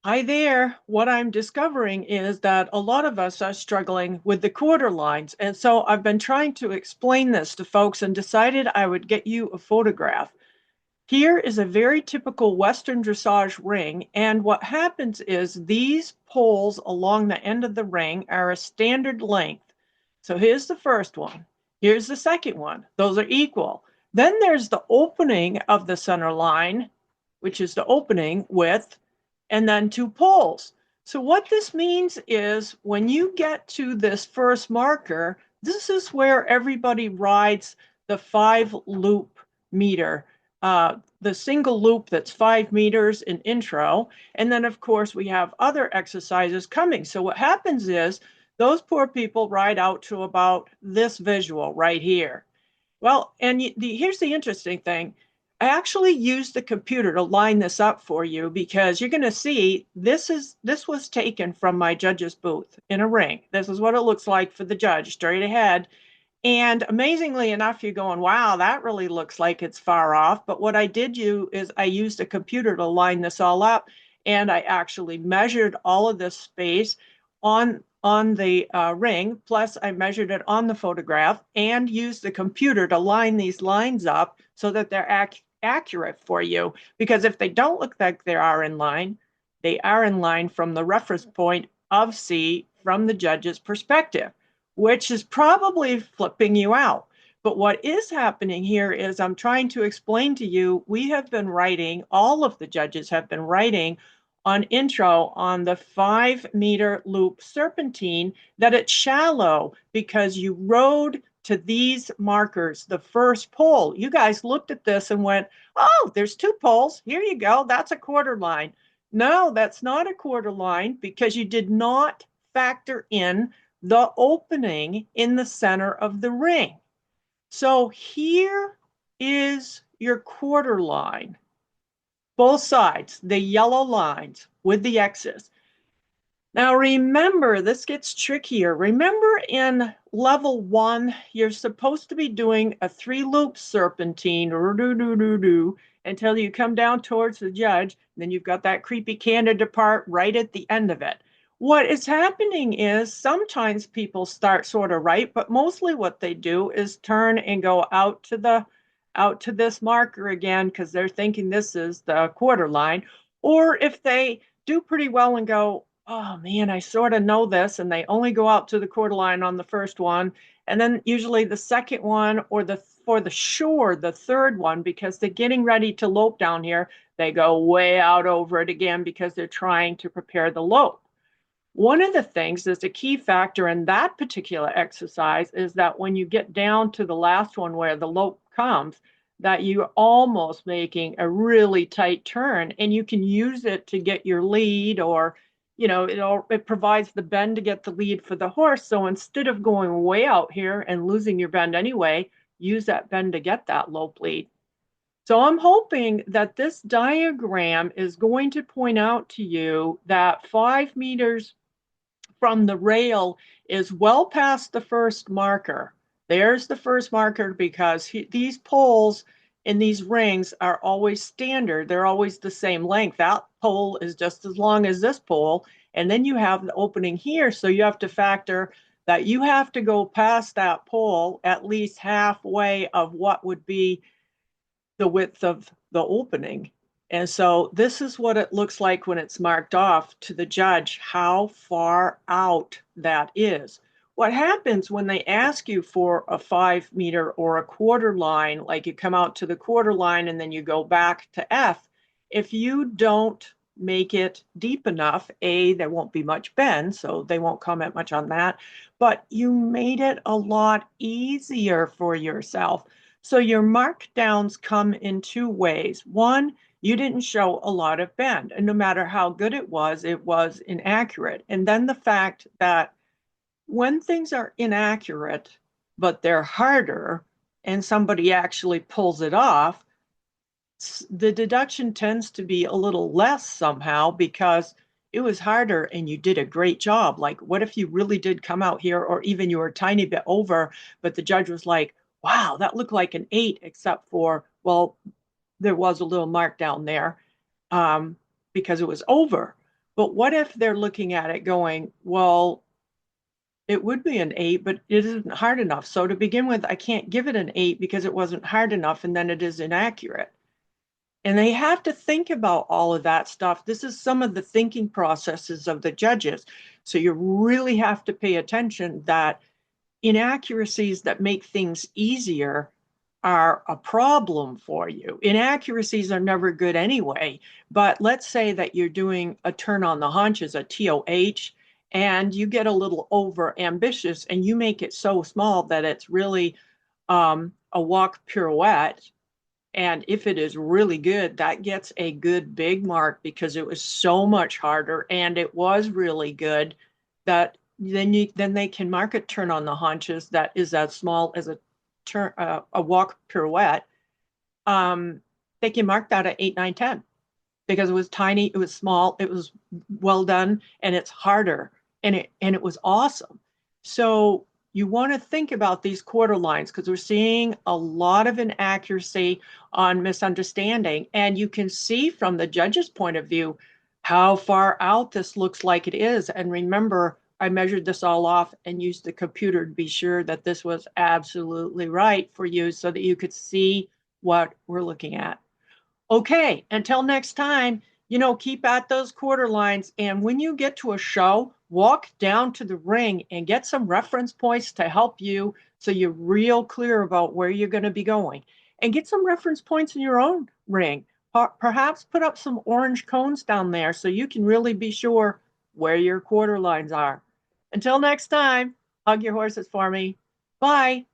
Hi there. What I'm discovering is that a lot of us are struggling with the quarter lines. And so I've been trying to explain this to folks and decided I would get you a photograph. Here is a very typical Western dressage ring. And what happens is these poles along the end of the ring are a standard length. So here's the first one. Here's the second one. Those are equal. Then there's the opening of the center line, which is the opening width, and then two poles. So what this means is when you get to this first marker, this is where everybody rides the 5 loop meter, the single loop that's 5 meters in intro. And then, of course, we have other exercises coming. So what happens is those poor people ride out to about this visual right here. Well, and here's the interesting thing. I actually used the computer to line this up for you because you're going to see this was taken from my judge's booth in a ring. This is what it looks like for the judge straight ahead. And amazingly enough, you're going, wow, that really looks like it's far off. But what I did do is I used a computer to line this all up, and I actually measured all of this space on the ring. Plus, I measured it on the photograph and used the computer to line these lines up so that they're accurate for you. Because if they don't look like they are in line, they are in line from the reference point of C from the judge's perspective, which is probably flipping you out. But what is happening here is I'm trying to explain to you, we have been writing, all of the judges have been writing on intro on the 5 meter loop serpentine that it's shallow because you rode to these markers, the first pole. You guys looked at this and went, oh, there's 2 poles. Here you go. That's a quarter line. No, that's not a quarter line because you did not factor in the opening in the center of the ring. So here is your quarter line, both sides, the yellow lines with the X's. Now remember, this gets trickier. Remember in level 1, you're supposed to be doing a 3 loop serpentine until you come down towards the judge. Then you've got that creepy candida part right at the end of it. What is happening is sometimes people start sort of right, but mostly what they do is turn and go out to this marker again because they're thinking this is the quarter line. Or if they do pretty well and go, oh man, I sort of know this, and they only go out to the quarter line on the first one, and then usually the second one, or the for the sure the third one, because they're getting ready to lope down here, they go way out over it again because they're trying to prepare the lope. One of the things that's a key factor in that particular exercise is that when you get down to the last one where the lope comes, that you're almost making a really tight turn and you can use it to get your lead, or it provides the bend to get the lead for the horse. So instead of going way out here and losing your bend anyway, use that bend to get that lope lead. So I'm hoping that this diagram is going to point out to you that 5 meters from the rail is well past the first marker. There's the first marker because these poles in these rings are always standard. They're always the same length. That pole is just as long as this pole. And then you have the opening here. So you have to factor that you have to go past that pole at least halfway of what would be the width of the opening. And so this is what it looks like when it's marked off to the judge, how far out that is. What happens when they ask you for a 5 meter or a quarter line, like you come out to the quarter line and then you go back to F, if you don't make it deep enough, A, there won't be much bend, so they won't comment much on that, but you made it a lot easier for yourself. So your markdowns come in 2 ways. One, you didn't show a lot of bend, and no matter how good it was inaccurate. And then the fact that when things are inaccurate, but they're harder, and somebody actually pulls it off, the deduction tends to be a little less somehow because it was harder and you did a great job. Like, what if you really did come out here, or even you were a tiny bit over, but the judge was like, wow, that looked like an 8, except for, well, there was a little mark down there because it was over. But what if they're looking at it going, well, it would be an 8, but it isn't hard enough. So to begin with, I can't give it an 8 because it wasn't hard enough, and then it is inaccurate. And they have to think about all of that stuff. This is some of the thinking processes of the judges. So you really have to pay attention that inaccuracies that make things easier are a problem for you. Inaccuracies are never good anyway, but let's say that you're doing a turn on the haunches, a TOH, and you get a little over ambitious and you make it so small that it's really a walk pirouette. And if it is really good, that gets a good big mark because it was so much harder and it was really good that then they can mark a turn on the haunches that is as small as a walk pirouette. Um, they can mark that at 8, 9, 10 because it was tiny, it was small, it was well done, and it's harder, and it was awesome. So you want to think about these quarter lines because we're seeing a lot of inaccuracy on misunderstanding, and you can see from the judge's point of view how far out this looks like it is. And remember, I measured this all off and used the computer to be sure that this was absolutely right for you so that you could see what we're looking at. Okay, until next time, keep at those quarter lines. And when you get to a show, walk down to the ring and get some reference points to help you so you're real clear about where you're going to be going. And get some reference points in your own ring. Perhaps put up some orange cones down there so you can really be sure where your quarter lines are. Until next time, hug your horses for me. Bye.